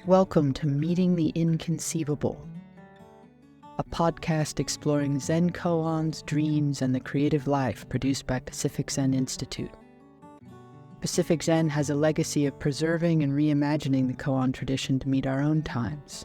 Welcome to Meeting the Inconceivable, a podcast exploring Zen koans, dreams, and the creative life produced by Pacific Zen Institute. Pacific Zen has a legacy of preserving and reimagining the koan tradition to meet our own times.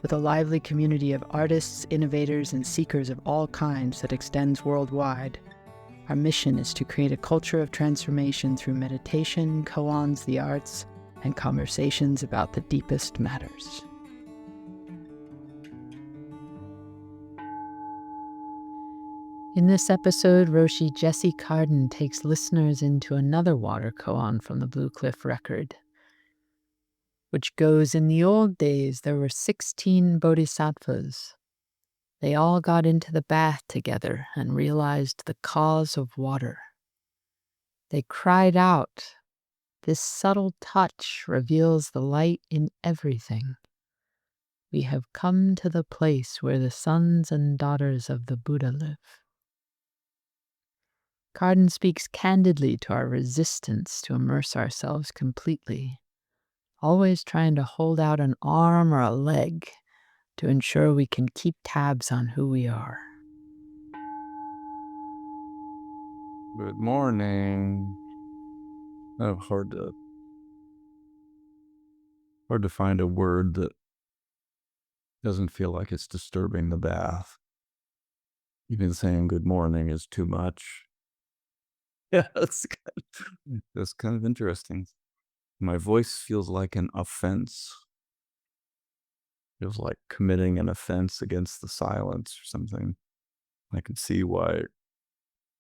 With a lively community of artists, innovators, and seekers of all kinds that extends worldwide, our mission is to create a culture of transformation through meditation, koans, the arts, and conversations about the deepest matters. In this episode, Roshi Jess Cardin takes listeners into another water koan from the Blue Cliff record, which goes, in the old days, there were 16 bodhisattvas. They all got into the bath together and realized the cause of water. They cried out, "This subtle touch reveals the light in everything. We have come to the place where the sons and daughters of the Buddha live." Cardin speaks candidly to our resistance to immerse ourselves completely, always trying to hold out an arm or a leg to ensure we can keep tabs on who we are. Good morning. Oh, hard to find a word that doesn't feel like it's disturbing the bath. Even saying good morning is too much. Yeah, that's kind of interesting. My voice feels like an offense. Feels like committing an offense against the silence or something. I can see why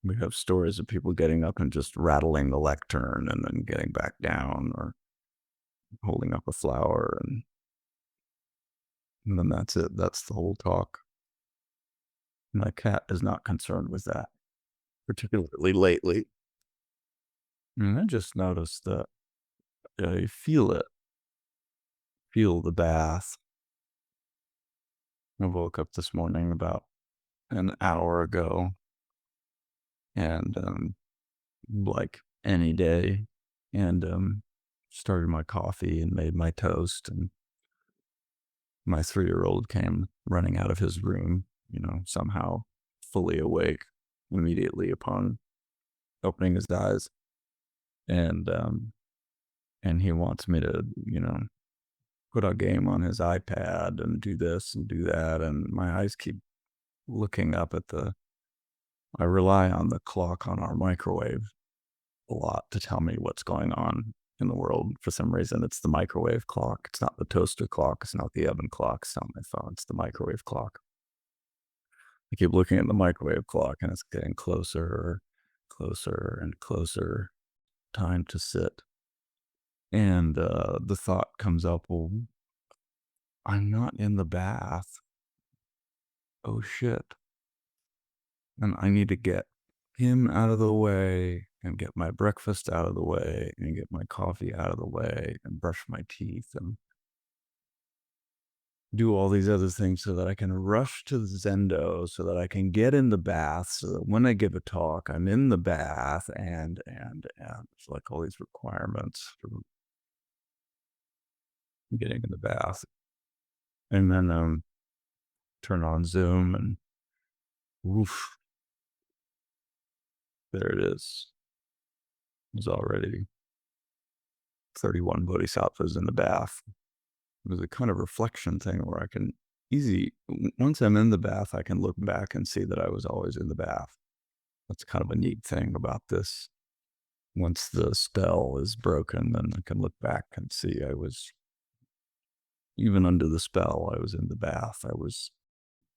we have stories of people getting up and just rattling the lectern and then getting back down, or holding up a flower, and then that's it. That's the whole talk. My cat is not concerned with that, particularly lately. And I just noticed that I feel it. Feel the bath. I woke up this morning about an hour ago, and like any day, and started my coffee and made my toast, and my 3-year-old came running out of his room, somehow fully awake immediately upon opening his eyes, and he wants me to, put a game on his iPad and do this and do that, and my eyes keep looking up at I rely on the clock on our microwave a lot to tell me what's going on in the world. For some reason, it's the microwave clock. It's not the toaster clock. It's not the oven clock. It's not my phone. It's the microwave clock. I keep looking at the microwave clock, and it's getting closer, closer, and closer. Time to sit. And the thought comes up, well, I'm not in the bath. Oh, shit. And I need to get him out of the way and get my breakfast out of the way and get my coffee out of the way and brush my teeth and do all these other things so that I can rush to the Zendo, so that I can get in the bath, so that when I give a talk, I'm in the bath, and it's like all these requirements for getting in the bath. And then turn on Zoom, and woof, there it is. There's already 31 bodhisattvas in the bath. It was a kind of reflection thing where I can once I'm in the bath, I can look back and see that I was always in the bath. That's kind of a neat thing about this. Once the spell is broken, then I can look back and see I was, even under the spell, I was in the bath.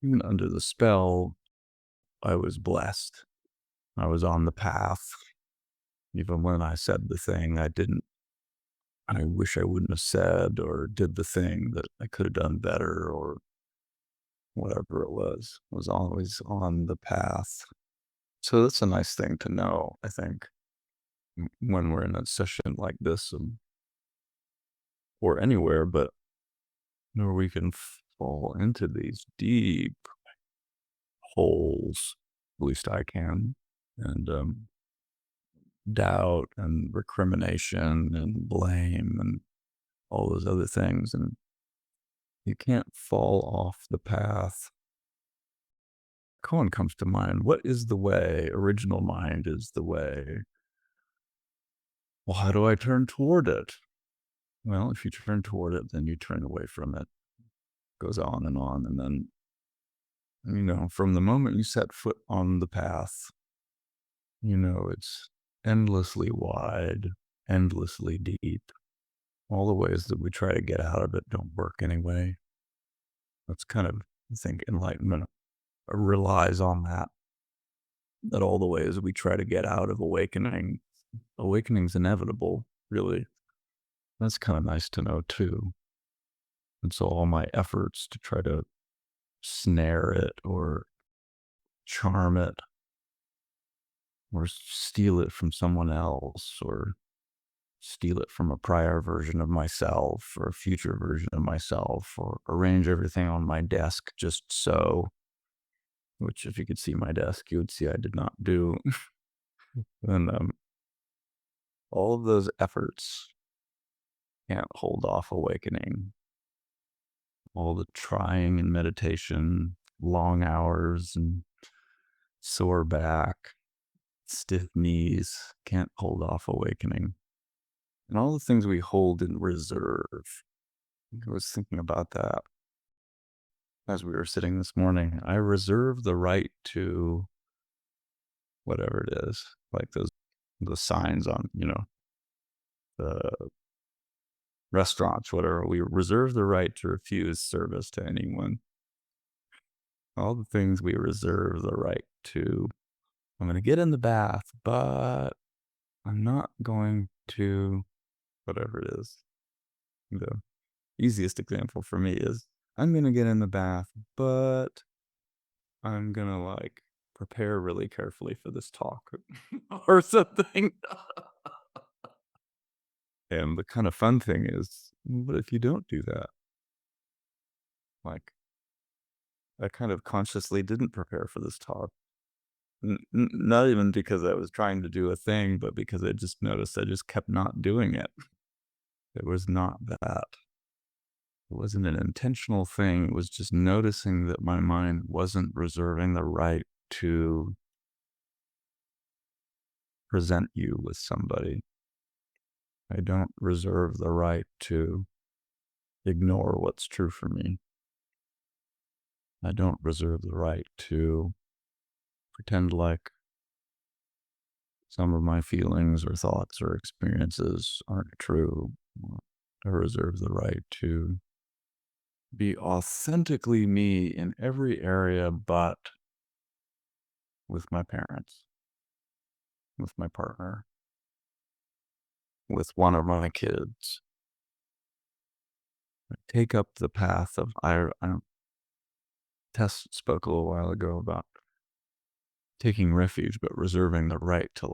Even under the spell, I was blessed. I was on the path. Even when I said the thing I wish I wouldn't have said, or did the thing that I could have done better, or whatever it was always on the path. So that's a nice thing to know, I think, when we're in a session like this, or anywhere, but where we can fall into these deep holes, at least I can, and doubt and recrimination and blame and all those other things. And You can't fall off the path. Koan comes to mind. What is the way? Original mind is the way. Well, how do I turn toward it? Well, if you turn toward it, then you turn away from it. Goes on. And then, from the moment you set foot on the path, it's endlessly wide, endlessly deep. All the ways that we try to get out of it don't work anyway. That's kind of, I think, enlightenment relies on that all the ways we try to get out of awakening's inevitable, really. That's kind of nice to know, too. And so all my efforts to try to snare it or charm it or steal it from someone else or steal it from a prior version of myself or a future version of myself or arrange everything on my desk just so, which if you could see my desk, you would see I did not do. And all of those efforts can't hold off awakening. All the trying and meditation, long hours and sore back, stiff knees can't hold off awakening. And all the things we hold in reserve. I was thinking about that as we were sitting this morning. I reserve the right to whatever it is, like the signs on, the restaurants, whatever. We reserve the right to refuse service to anyone. All the things we reserve the right to. I'm going to get in the bath, but I'm not going to, whatever it is. The easiest example for me is I'm going to get in the bath, but I'm going to prepare really carefully for this talk or something. And the kind of fun thing is, what if you don't do that? Like, I kind of consciously didn't prepare for this talk. Not even because I was trying to do a thing, but because I just noticed I just kept not doing it. It was not that. It wasn't an intentional thing. It was just noticing that my mind wasn't reserving the right to present you with somebody. I don't reserve the right to ignore what's true for me. I don't reserve the right to pretend like some of my feelings or thoughts or experiences aren't true. I reserve the right to be authentically me in every area but with my parents, with my partner, with one of my kids. I take up the path of, Tess spoke a little while ago about taking refuge, but reserving the right to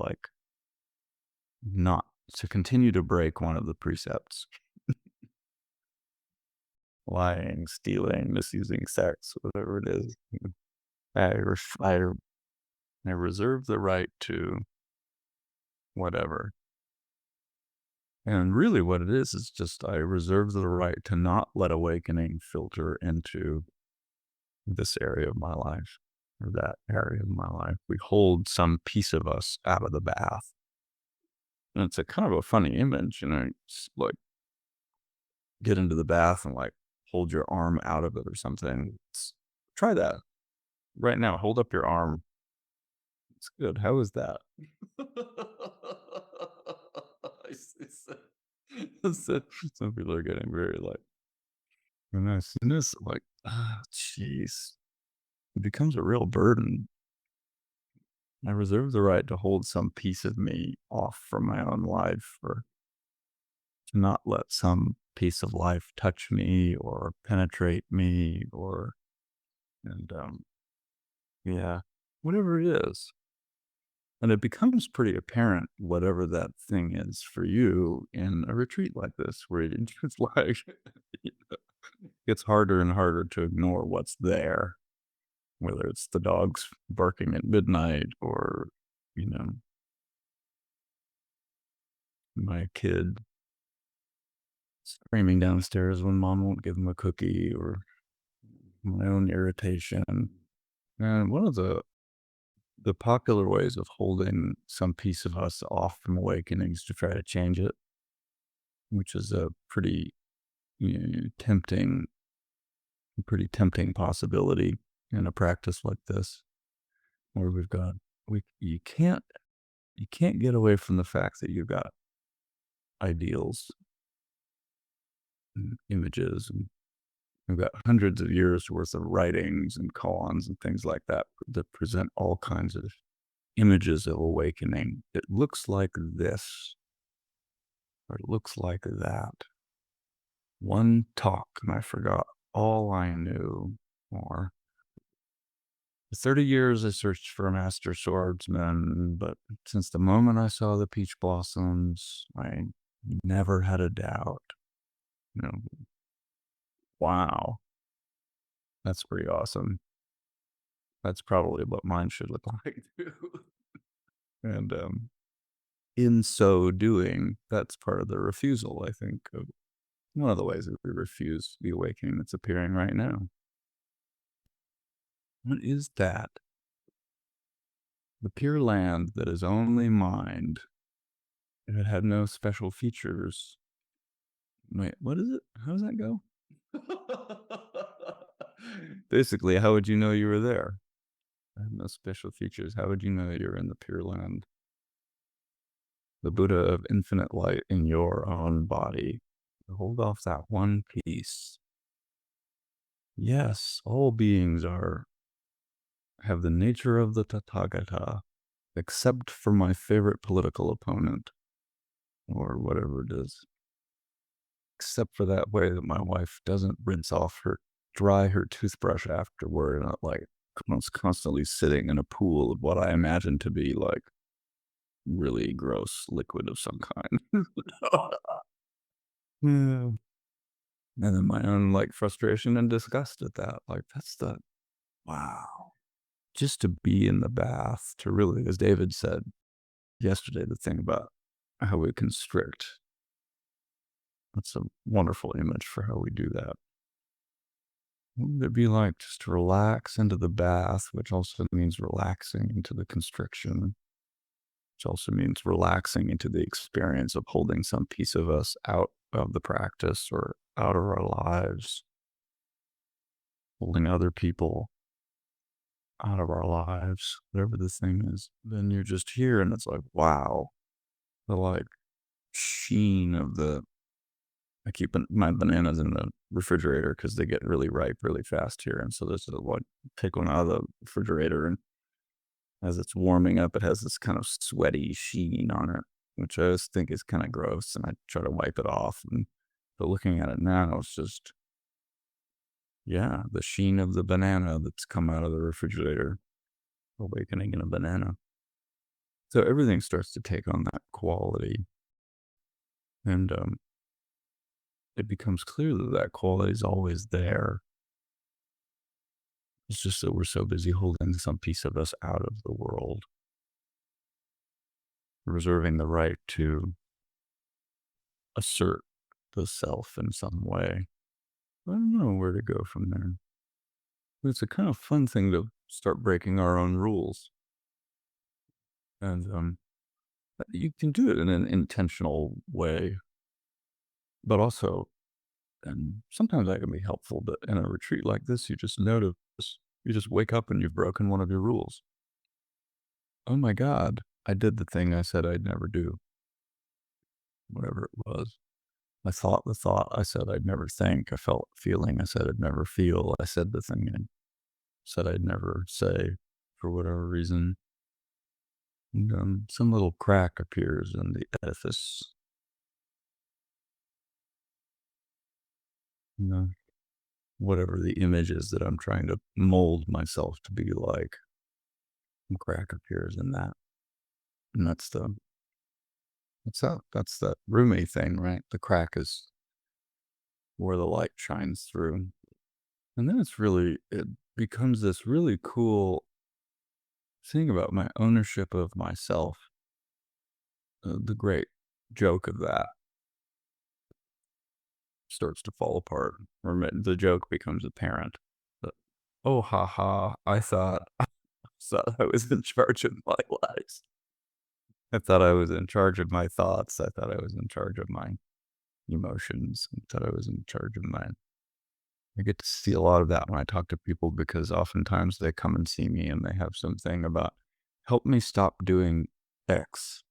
not to continue to break one of the precepts. Lying, stealing, misusing sex, whatever it is. I reserve the right to whatever. And really what it is just I reserve the right to not let awakening filter into this area of my life or that area of my life. We hold some piece of us out of the bath. And it's a kind of a funny image, get into the bath and hold your arm out of it or something. Try that right now. Hold up your arm. It's good. How is that? Some people are getting very nice. And it's jeez, it becomes a real burden. I reserve the right to hold some piece of me off from my own life or to not let some piece of life touch me or penetrate me and yeah, whatever it is. And it becomes pretty apparent, whatever that thing is for you in a retreat like this, where it's it's harder and harder to ignore what's there, whether it's the dogs barking at midnight or, you know, my kid screaming downstairs when mom won't give him a cookie, or my own irritation. And one of the popular ways of holding some piece of us off from awakenings to try to change it, which is a tempting, pretty tempting possibility in a practice like this, where we've got we you can't get away from the fact that you've got ideals and images, and we've got hundreds of years worth of writings and koans and things like that that present all kinds of images of awakening. It looks like this, or it looks like that. One talk and I forgot all I knew. Or for 30 years I searched for a master swordsman, but since the moment I saw the peach blossoms, I never had a doubt. You know, wow, that's pretty awesome. That's probably what mine should look like too. And in so doing, that's part of the refusal, I think, of one of the ways that we refuse the awakening that's appearing right now. What is that? The pure land that is only mind. If it had no special features. Wait, what is it? How does that go? Basically, how would you know you were there? I have no special features. How would you know you're in the pure land? The Buddha of infinite light in your own body. Hold off that one piece. Yes, all beings have the nature of the Tathagata, except for my favorite political opponent, or whatever it is. Except for that way that my wife doesn't dry her toothbrush afterward, not like constantly sitting in a pool of what I imagine to be like really gross liquid of some kind. Yeah. And then my own like frustration and disgust at that. Like, wow. Just to be in the bath, to really, as David said yesterday, the thing about how we constrict. That's a wonderful image for how we do that. What would it be like just to relax into the bath, which also means relaxing into the constriction, which also means relaxing into the experience of holding some piece of us out of the practice or out of our lives, holding other people out of our lives, whatever the thing is. Then you're just here and it's like, wow, the like sheen of I keep my bananas in the refrigerator because they get really ripe really fast here. And so this is what take one out of the refrigerator, and as it's warming up, it has this kind of sweaty sheen on it, which I always think is kind of gross. And I try to wipe it off. But looking at it now, it's just, yeah, the sheen of the banana that's come out of the refrigerator, awakening in a banana. So everything starts to take on that quality. And it becomes clear that that quality is always there. It's just that we're so busy holding some piece of us out of the world, reserving the right to assert the self in some way. I don't know where to go from there. But it's a kind of fun thing to start breaking our own rules. And you can do it in an intentional way, but also, and sometimes that can be helpful, but in a retreat like this, you just notice, you just wake up and you've broken one of your rules. Oh my God, I did the thing I said I'd never do, whatever it was. I thought the thought I said I'd never think. I felt feeling I said I'd never feel. I said the thing I said I'd never say for whatever reason. And some little crack appears in the edifice. You know, whatever the image is that I'm trying to mold myself to be like, some crack appears in that. And that's that roomy thing, right? The crack is where the light shines through. And then it becomes this really cool thing about my ownership of myself. The great joke of that starts to fall apart, or the joke becomes apparent. But, oh, ha ha! I thought I was in charge of my life. I thought I was in charge of my thoughts. I thought I was in charge of my emotions. I thought I was in charge of my. I get to see a lot of that when I talk to people because oftentimes they come and see me and they have something about, help me stop doing X,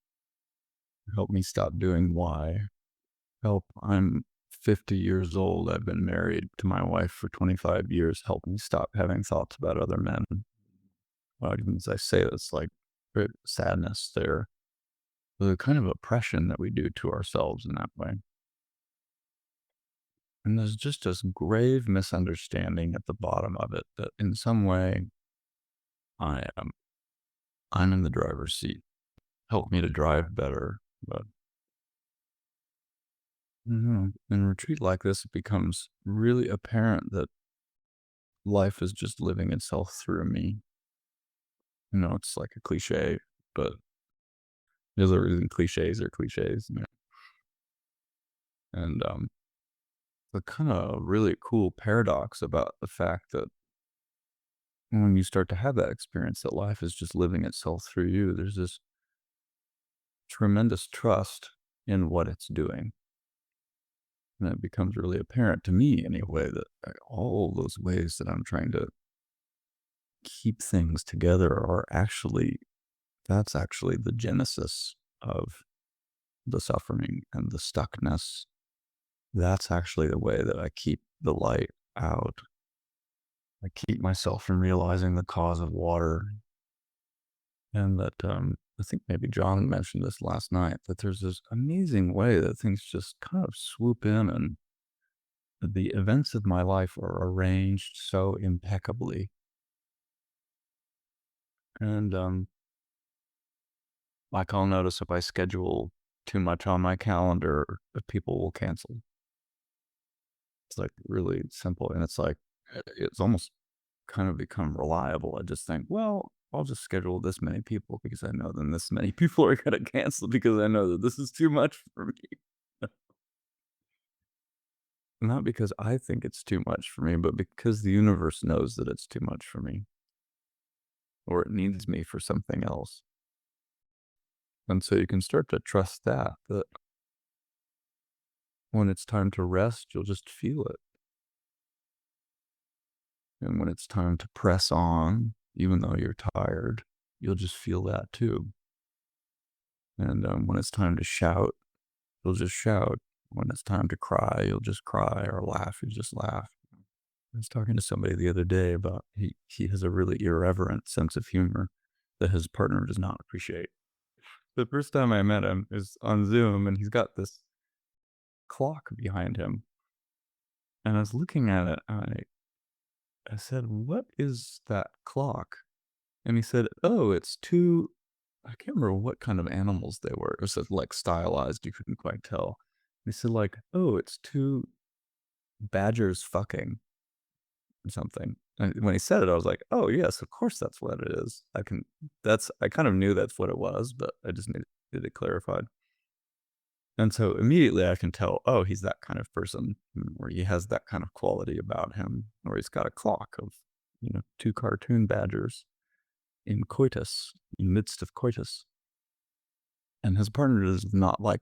help me stop doing Y, help, I'm 50 years old, I've been married to my wife for 25 years, help me stop having thoughts about other men. Well, even as I say this, like sadness there, the kind of oppression that we do to ourselves in that way. And there's just this grave misunderstanding at the bottom of it that in some way I am I'm in the driver's seat. Help me to drive better. But in a retreat like this, it becomes really apparent that life is just living itself through me. It's like a cliche, but there's a reason cliches are cliches. And the kind of really cool paradox about the fact that when you start to have that experience that life is just living itself through you, there's this tremendous trust in what it's doing. And it becomes really apparent to me anyway that all those ways that I'm trying to keep things together are that's actually the genesis of the suffering and the stuckness. That's actually the way that I keep the light out. I keep myself from realizing the cause of water. And that I think maybe John mentioned this last night, that there's this amazing way that things just kind of swoop in, and the events of my life are arranged so impeccably. And like I'll notice if I schedule too much on my calendar, people will cancel. It's like really simple, and it's like it's almost kind of become reliable. I just think, well, I'll just schedule this many people because I know then this many people are going to cancel because I know that this is too much for me. Not because I think it's too much for me, but because the universe knows that it's too much for me, or it needs me for something else. And so you can start to trust that when it's time to rest, you'll just feel it. And when it's time to press on, even though you're tired, you'll just feel that too. And when it's time to shout, you'll just shout. When it's time to cry, you'll just cry, or laugh, you just laugh. I was talking to somebody the other day about he has a really irreverent sense of humor that his partner does not appreciate. The first time I met him is on Zoom, and he's got this clock behind him. And I was looking at it, and I said, "What is that clock?" And he said, "Oh, it's two." I can't remember what kind of animals they were. It was like stylized. You couldn't quite tell. He said, like, "Oh, it's two badgers fucking," or something. And when he said it, I was like, "Oh, yes, of course that's what it is." I kind of knew that's what it was, but I just needed it clarified. And so immediately I can tell, oh, he's that kind of person, or he has that kind of quality about him, or he's got a clock of, two cartoon badgers in coitus, in midst of coitus. And his partner does not like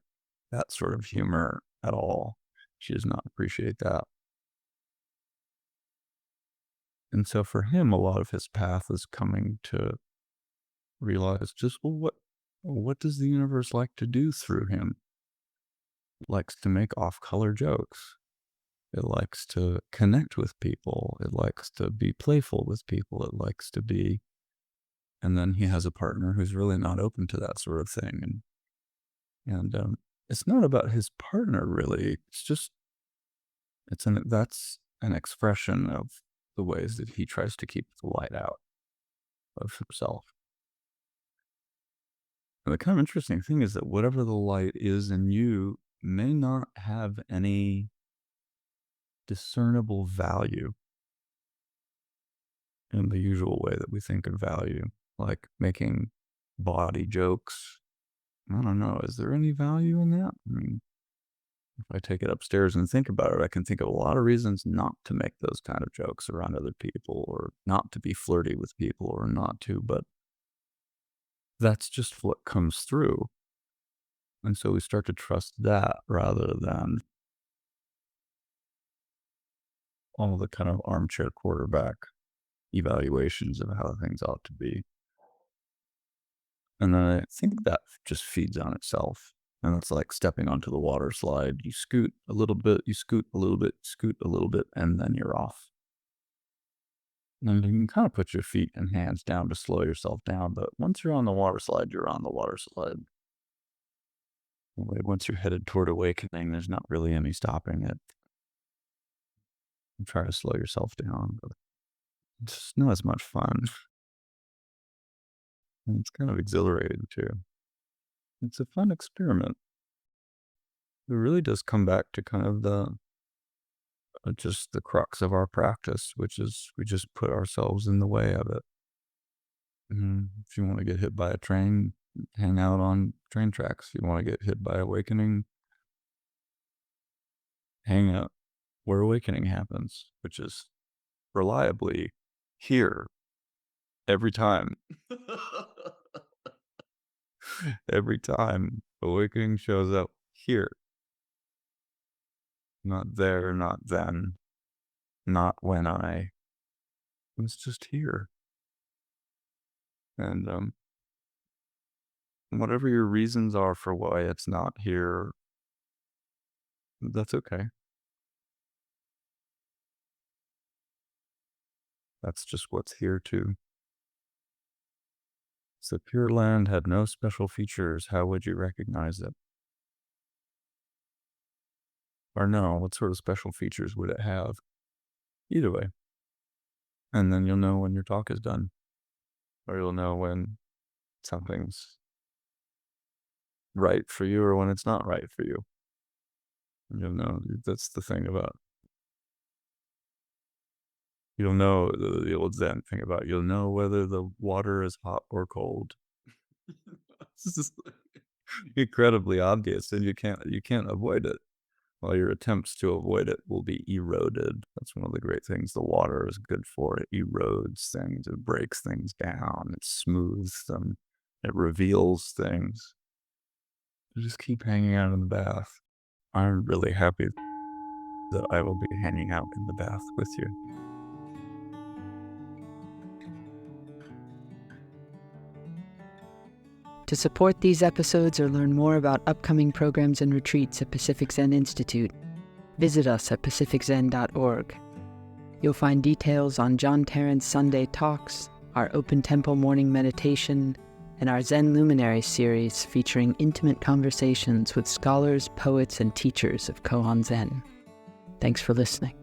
that sort of humor at all. She does not appreciate that. And so for him, a lot of his path is coming to realize just, well, what does the universe like to do through him? It likes to make off-color jokes. It likes to connect with people. It likes to be playful with people. It likes to be, and then he has a partner who's really not open to that sort of thing. And it's not about his partner really. That's an expression of the ways that he tries to keep the light out of himself. And the kind of interesting thing is that whatever the light is in you may not have any discernible value in the usual way that we think of value, like making body jokes. I don't know. Is there any value in that? I mean, If I take it upstairs and think about it, I can think of a lot of reasons not to make those kind of jokes around other people, or not to be flirty with people, or not to, but that's just what comes through. And so we start to trust that rather than all the kind of armchair quarterback evaluations of how things ought to be. And then I think that just feeds on itself. And it's like stepping onto the water slide. You scoot a little bit, you scoot a little bit, scoot a little bit, and then you're off. And you can kind of put your feet and hands down to slow yourself down. But once you're on the water slide, you're on the water slide. Once you're headed toward awakening, there's not really any stopping it. You try to slow yourself down, but it's just not as much fun. And it's kind of exhilarating too. It's a fun experiment. It really does come back to kind of just the crux of our practice, which is we just put ourselves in the way of it. If you want to get hit by a train, hang out on train tracks. If you want to get hit by awakening, hang out where awakening happens, which is reliably here every time. Every time awakening shows up here. Not there, not then, not when it's just here. And whatever your reasons are for why it's not here, that's okay. That's just what's here too. So Pure Land had no special features. How would you recognize it? Or no, what sort of special features would it have? Either way. And then you'll know when your talk is done. Or you'll know when something's right for you or when it's not right for you. You'll know. That's the thing about. You'll know the old Zen thing about you'll know whether the water is hot or cold. This is incredibly obvious, and you can't avoid it. While your attempts to avoid it will be eroded. That's one of the great things the water is good for. It erodes things, it breaks things down, it smooths them, it reveals things. You just keep hanging out in the bath. I'm really happy that I will be hanging out in the bath with you. To support these episodes or learn more about upcoming programs and retreats at Pacific Zen Institute, visit us at pacificzen.org. You'll find details on John Tarrant's Sunday talks, our Open Temple morning meditation, and our Zen Luminary series featuring intimate conversations with scholars, poets, and teachers of Koan Zen. Thanks for listening.